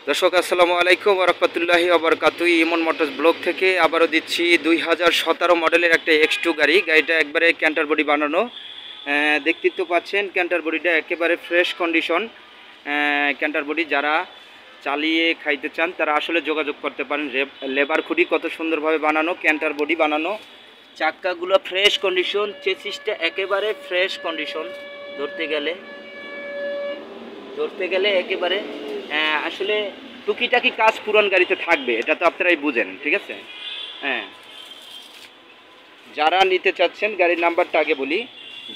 দর্শক আসসালামু আলাইকুম ওয়া রাহমাতুল্লাহি ওয়া বারাকাতুহু। ইমন মোটরস ব্লগ থেকে আবারও দিচ্ছি 2017 মডেলের একটা X2 গাড়ি। গাড়িটা একবারে ক্যান্টার বডি বানানো, দেখতেই তো পাচ্ছেন ক্যান্টার বডিটা একেবারে ফ্রেশ কন্ডিশন। ক্যান্টার বডি যারা চালিয়ে খাইতে চান তারা আসলে যোগাযোগ করতে পারেন। লেবার খুঁটি কত সুন্দরভাবে বানানো, ক্যান্টার বডি বানানো, চাক্কাগুলো ফ্রেশ কন্ডিশন, চেসিসটা একেবারে ফ্রেশ কন্ডিশন। ধরতে গেলে একেবারে আসলে টুকিটাকি কাজ পুরান গাড়িতে থাকবে, এটা তো আপনারাই বুঝেন, ঠিক আছে। হ্যাঁ, যারা নিতে চাচ্ছেন গাড়ির নাম্বারটা আগে বলি।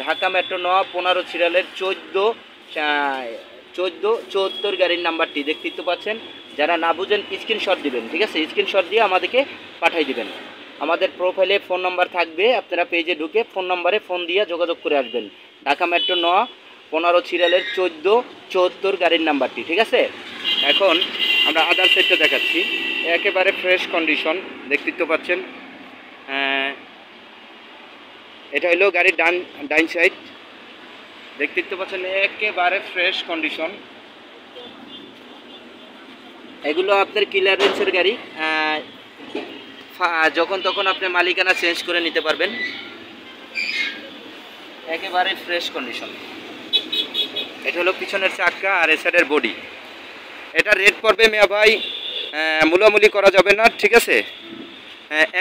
ঢাকা মেট্রো 9 15 সিরিয়ালের 1474 গাড়ির নাম্বারটি দেখতেই তো পাচ্ছেন। যারা না বুঝেন স্ক্রিনশট দিবেন, ঠিক আছে, স্ক্রিনশট দিয়ে আমাদেরকে পাঠিয়ে দিবেন। আমাদের প্রোফাইলে ফোন নাম্বার থাকবে, আপনারা পেজে ঢুকে ফোন নাম্বারে ফোন দিয়ে যোগাযোগ করে আসবেন। ঢাকা মেট্রো 9 15 সিরিয়ালের 1474 গাড়ির নাম্বারটি, ঠিক আছে। এখন আমরা আদার সাইডটা দেখাচ্ছি, একেবারে ফ্রেশ কন্ডিশন দেখতেই তো পাচ্ছেন। এটা হলো গাড়ির ডাইন সাইড, দেখতেই তো পাচ্ছেন একেবারে ফ্রেশ কন্ডিশন। এগুলো আপনার ক্লিয়ারেন্সের গাড়ি, যখন তখন আপনি মালিকানা চেঞ্জ করে নিতে পারবেন। একেবারে ফ্রেশ কন্ডিশন। এটা হলো পিছনের চাক্কা আর এ সাইডের বডি। এটা রেট পড়বে মিয়া ভাই, মূলামূলি করা যাবে না, ঠিক আছে।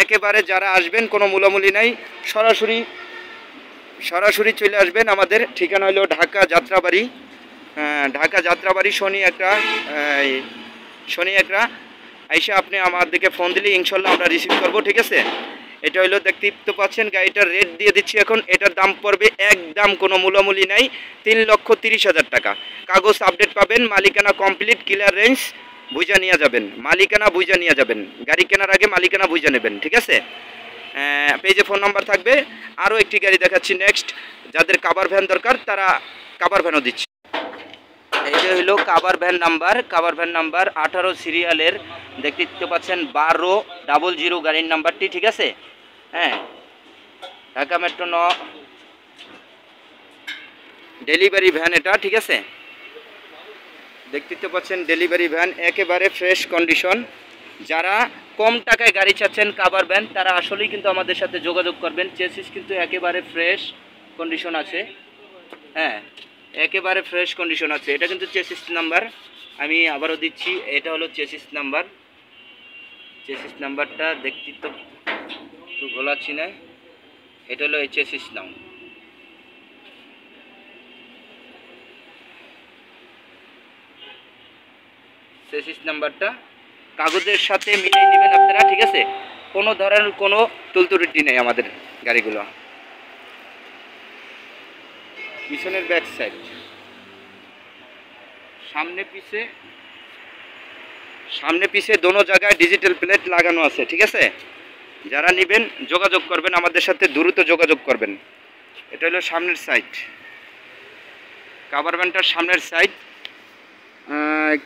একেবারে যারা আসবেন কোনো মূলামূলি নাই, সরাসরি চলে আসবেন। আমাদের ঠিকানা হলো ঢাকা যাত্রাবাড়ি, শনি একটা আইসা আপনি আমাদেরকে ফোন দিলে ইনশাল্লাহ আমরা রিসিভ করবো, ঠিক আছে। এটা হলো দেখতেই তো পাচ্ছেন, গাড়িটার রেট দিয়ে দিচ্ছি এখন। এটার দাম পড়বে একদম কোনো মূলামূলি নাই, 3,30,000 টাকা। কাগজ আপডেট পাবেন, মালিকানা কমপ্লিট, ক্লিয়ারেন্স বুঝা নিয়ে যাবেন, মালিকানা বুঝা নিয়ে যাবেন। গাড়ি কেনার আগে মালিকানা বুঝা নেবেন, ঠিক আছে। পেজে ফোন নাম্বার থাকবে। আরও একটি গাড়ি দেখাচ্ছি নেক্সট, যাদের কাভার ভ্যান দরকার তারা কাভার ভ্যানও দিচ্ছি। এই যে হইলো কাভার ভ্যান নাম্বার 18 সিরিয়ালের, দেখতে পাচ্ছেন 1200 গাড়ির নাম্বারটি, ঠিক আছে। হ্যাঁ, ঢাকা মেট্রো 9 ডেলিভারি ভ্যান এটা, ঠিক আছে। দেখতে পাচ্ছেন ডেলিভারি ভ্যান, একেবারে ফ্রেশ কন্ডিশন। যারা কম টাকায় গাড়ি চাচ্ছেন কাভার ভ্যান, তারা আসলেই কিন্তু আমাদের সাথে যোগাযোগ করবেন। চেসিস কিন্তু একেবারে ফ্রেশ কন্ডিশন আছে। হ্যাঁ, একেবারে ফ্রেশ কন্ডিশন আছে। এটা কিন্তু চেসিস নাম্বার, আমি আবারও দিচ্ছি, এটা হলো চেসিস নাম্বারটা দেখতে তো একটু গোলাচ্ছি না, এটা হলো এই চেসিস নাম্বারটা কাগজের সাথে মিলিয়ে নেবেন আপনারা, ঠিক আছে। কোনো ধরনের কোনো তুলতুরিটি নেই আমাদের গাড়িগুলো। পিছনের ব্যাক সাইড, সামনে পিছে দোনো জায়গায় ডিজিটাল প্লেট লাগানো আছে, ঠিক আছে। যারা নেবেন যোগাযোগ করবেন আমাদের সাথে, দ্রুত যোগাযোগ করবেন। এটা হলো সামনের সাইড, কাভার ভ্যানটার সামনের সাইড।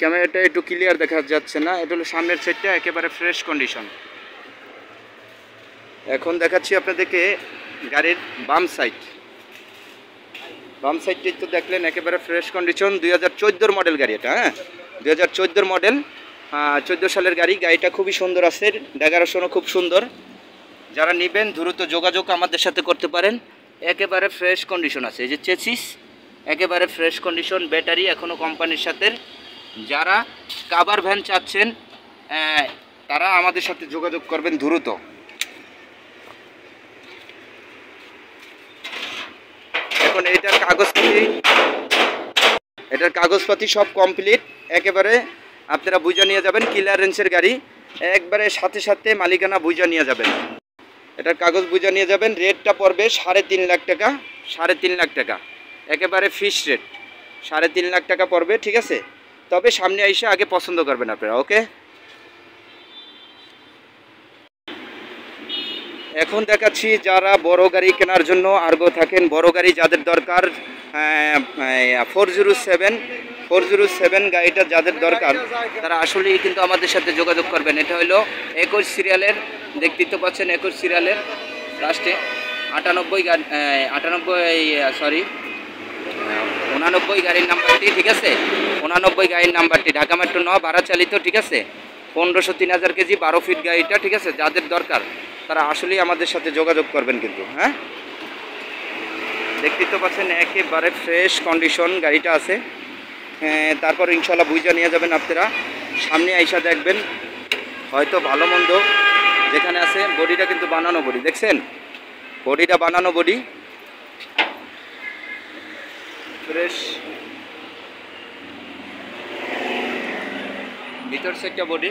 ক্যামেরাটা একটু ক্লিয়ার দেখা যাচ্ছে না, এটা হলো সামনের সাইডটা, একেবারে ফ্রেশ কন্ডিশন। এখন দেখাচ্ছি আপনাদেরকে গাড়ির বাম সাইডটি তো দেখলেন, একেবারে ফ্রেশ কন্ডিশন। 2014 মডেল গাড়ি এটা। হ্যাঁ, 2014 মডেল, 14 সালের গাড়ি। গাড়িটা খুবই সুন্দর আছে, ডেকোরেশনও খুব সুন্দর। যারা নেবেন দ্রুত যোগাযোগ আমাদের সাথে করতে পারেন। একেবারে ফ্রেশ কন্ডিশন আছে। এই যে চেসিস একেবারে ফ্রেশ কন্ডিশন, ব্যাটারি এখনও কোম্পানির সাথে। যারা কাভার ভ্যান চাচ্ছেন তারা আমাদের সাথে যোগাযোগ করবেন দ্রুত। এখন এটার কাগজপাতি সব কমপ্লিট, একেবারে আপনারা বুঝা নিয়ে যাবেন। ক্লিয়ারেন্সের গাড়ি, একবারে সাথে মালিকানা বুঝা নিয়ে যাবেন। এটার কাগজ বুঝা নিয়ে যাবেন। রেটটা পড়বে 3.5 লাখ টাকা, একেবারে ফিক্স রেট 3.5 লাখ টাকা পড়বে, ঠিক আছে। তবে সামনে এসে আগে পছন্দ করবেন আপনারা, ওকে। এখন দেখাচ্ছি যারা বড় গাড়ি কেনার জন্য আগ্রহ থাকেন, বড় গাড়ি যাদের দরকার, 407 গাড়িটা যাদের দরকার তারা আসলেই কিন্তু আমাদের সাথে যোগাযোগ করবেন। এটা হলো 21 সিরিয়ালের, দেখতেই তো পাচ্ছেন 21 সিরিয়ালের লাস্টে 98 99 89 গাড়ির নাম্বারটি, ঠিক আছে? 89 গাড়ির নাম্বারটি, ঢাকা মেট্রো 9 ভাড়া চালিত, ঠিক আছে? 1500 3000 কেজি 12 ফিট গাড়িটা, ঠিক আছে? যাদের দরকার তারা আসলেই আমাদের সাথে যোগাযোগ করবেন কিন্তু, হ্যাঁ? দেখতেই তো পাচ্ছেন একেবারে ফ্রেশ কন্ডিশন গাড়িটা আছে। তারপর ইনশাল্লাহ বুঝা নিয়ে যাবেন আপনারা, সামনে আইসা দেখবেন হয়তো ভালো মন্দ যেখানে আছে। বডিটা কিন্তু বানানো বডি, দেখছেন? বডিটা বানানো বডি, ফ্রেশ ভিতর সাইডটা বডি,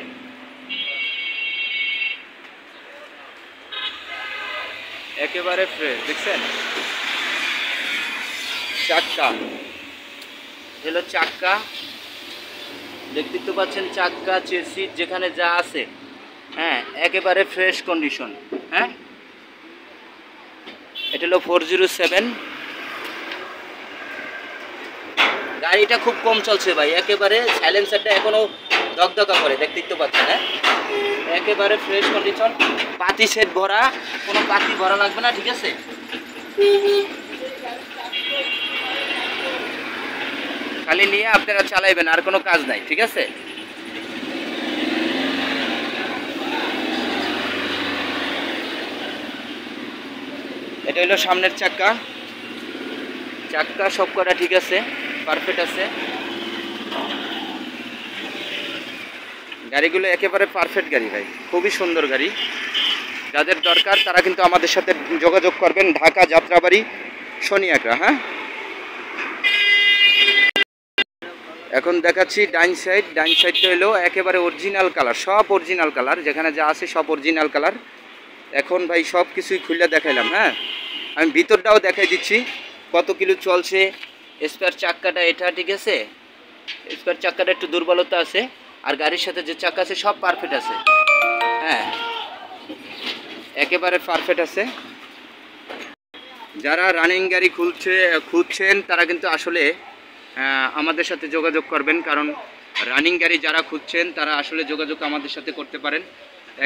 একেবারে ফ্রেশ, দেখছেন? চাক্কা হলো চাক্কা, দেখতে তো পাচ্ছেন চাক্কা চেসিস যেখানে যা আছে, হ্যাঁ একেবারে ফ্রেশ কন্ডিশন। হ্যাঁ, এটা হলো 407। গাড়িটা খুব কম চলছে ভাই, একেবারে সাইলেন্সারটা এখনো দগদগা করে, দেখতেই তো পাচ্ছেন। হ্যাঁ, একেবারে ফ্রেশ কন্ডিশন, পাতি সেট ভরা, কোনো পাতি ভরা লাগবে না, ঠিক আছে? খালি নিয়ে আপনারা চালাইবেন, আর কোনো কাজ নাই, ঠিক আছে? এটা হলো সামনের চাক্কা, চাক্কা সব করা ঠিক আছে, পারফেক্ট আছে। গাড়িগুলো একেবারে পারফেক্ট গাড়ি ভাই, খুবই সুন্দর গাড়ি। যাদের দরকার তারা কিন্তু আমাদের সাথে যোগাযোগ করবেন, ঢাকা যাত্রাবাড়ি শনি একরা। হ্যাঁ, এখন দেখাচ্ছি ডাইন সাইড। ডাইন সাইডটা হলো একেবারে অরিজিনাল কালার, সব অরিজিনাল কালার, যেখানে যা আছে সব অরিজিনাল কালার। এখন ভাই সব কিছুই খুলে দেখাইলাম। হ্যাঁ, আমি ভিতরটাও দেখাই দিচ্ছি কত কিলো চলছে। স্পেয়ার চাক্কাটা এটা, ঠিক আছে? স্পেয়ার চাক্কাটা একটু দুর্বলতা আছে, আর গাড়ির সাথে যে চাক্কা আছে সব পারফেক্ট আছে। হ্যাঁ, একেবারে পারফেক্ট আছে। যারা রানিং গাড়ি খুঁজছেন তারা কিন্তু আসলে আমাদের সাথে যোগাযোগ করবেন, কারণ রানিং গাড়ি যারা খুঁজছেন তারা আসলে যোগাযোগ আমাদের সাথে করতে পারেন।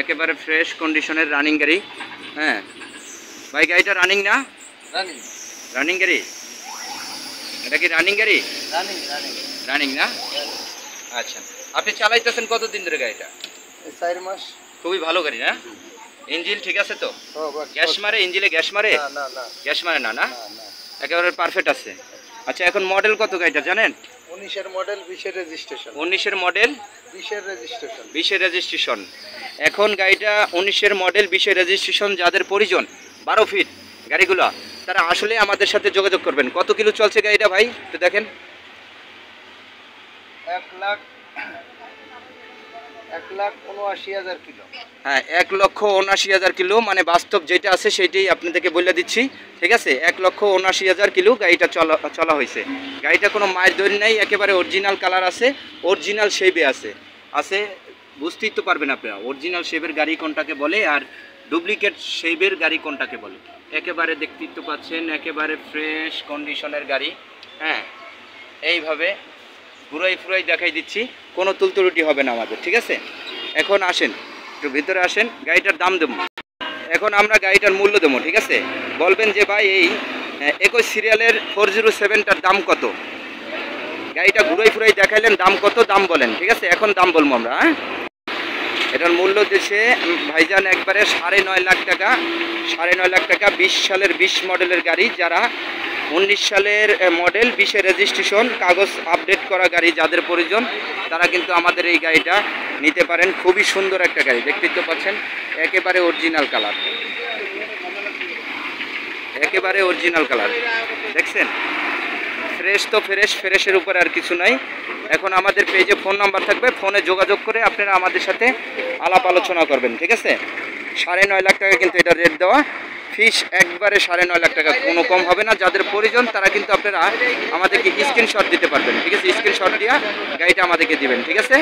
একেবারে ফ্রেশ কন্ডিশনের রানিং গাড়ি। হ্যাঁ ভাই, গাড়িটা রানিং না? রানিং গাড়ি, এটা কি রানিং গাড়ি? রানিং না? আচ্ছা, আপনি চালাইতেছেন কতদিন ধরে গাড়িটা? 4 মাস। খুবই ভালো গাড়ি না? ইঞ্জিন ঠিক আছে তো? গ্যাস মারে ইঞ্জিনে? গ্যাস মারে? গ্যাস মারে না? না, একেবারে পারফেক্ট আছে। আচ্ছা, এখন মডেল কত গাড়িটা জানেন? 19-এর মডেল, 20-এর রেজিস্ট্রেশন। 19-এর মডেল, 20-এর রেজিস্ট্রেশন। 20-এর রেজিস্ট্রেশন। এখন গাড়িটা 19-এর মডেল, 20-এর রেজিস্ট্রেশন। যাদের প্রয়োজন 12 ফিট গাড়িগুলো, তারা আসলে আমাদের সাথে যোগাযোগ করবেন। কত কিলো চলছে গাড়িটা ভাই একটু দেখেন? 1,79,000 কিলো। হ্যাঁ, 1,79,000 কিলো, মানে বাস্তব যেটা আছে সেইটাই আপনাদেরকে বলে দিচ্ছি, ঠিক আছে? 1,79,000 কিলো গাড়িটা চলা হয়েছে। গাড়িটা কোনো মায়ের দড়ি নাই, একেবারে অরিজিনাল কালার আছে, অরিজিনাল শেপে আছে। বুঝতেই তো পারবেন আপনারা অরিজিনাল শেপের গাড়ি কোনটাকে বলে আর ডুপ্লিকেট শেপের গাড়ি কোনটাকে বলে। একেবারে দেখতেই তো পাচ্ছেন, একেবারে ফ্রেশ কন্ডিশনের গাড়ি। হ্যাঁ, এইভাবে ঘুরাই দেখাই দিচ্ছি, কোনো তুলতুরুটি হবে না আমাদের, ঠিক আছে? এখন আসেন, একটু ভিতরে আসেন, গাড়িটার দাম দেবো। এখন আমরা গাড়িটার মূল্য দেবো, ঠিক আছে? বলবেন যে ভাই এই 21 সিরিয়ালের 407টার দাম কত? গাড়িটা ঘুরাই দেখাইলেন, দাম কত, দাম বলেন, ঠিক আছে? এখন দাম বলবো আমরা। হ্যাঁ, এটার মূল্য দেশে ভাইজান একবারে 9.5 লাখ টাকা। 9.5 লাখ টাকা, 20 সালের 20 মডেলের গাড়ি। যারা 19 সালের মডেল, 20-এর রেজিস্ট্রেশন, কাগজ আপডেট করা গাড়ি যাদের প্রয়োজন, তারা কিন্তু আমাদের এই গাড়িটা নিতে পারেন। খুবই সুন্দর একটা গাড়ি, দেখতেই তো পাচ্ছেন, একেবারে অরিজিনাল কালার, একেবারে অরিজিনাল কালার, দেখছেন? ফ্রেশ তো ফ্রেশের উপরে আর কিছু নাই। এখন আমাদের পেজে ফোন নাম্বার থাকবে, ফোনে যোগাযোগ করে আপনারা আমাদের সাথে আলাপ আলোচনা করবেন, ঠিক আছে? 9.5 লাখ টাকা কিন্তু এটা রেট দেওয়া, ফিস একবারে 9.5 লাখ টাকা, কোনো কম হবে না। যাদের প্রয়োজন তারা কিন্তু আপনারা আমাদেরকে স্ক্রিনশট দিতে পারবেন, ঠিক আছে? স্ক্রিনশট দিয়ে গাড়িটা আমাদেরকে দিবেন, ঠিক আছে?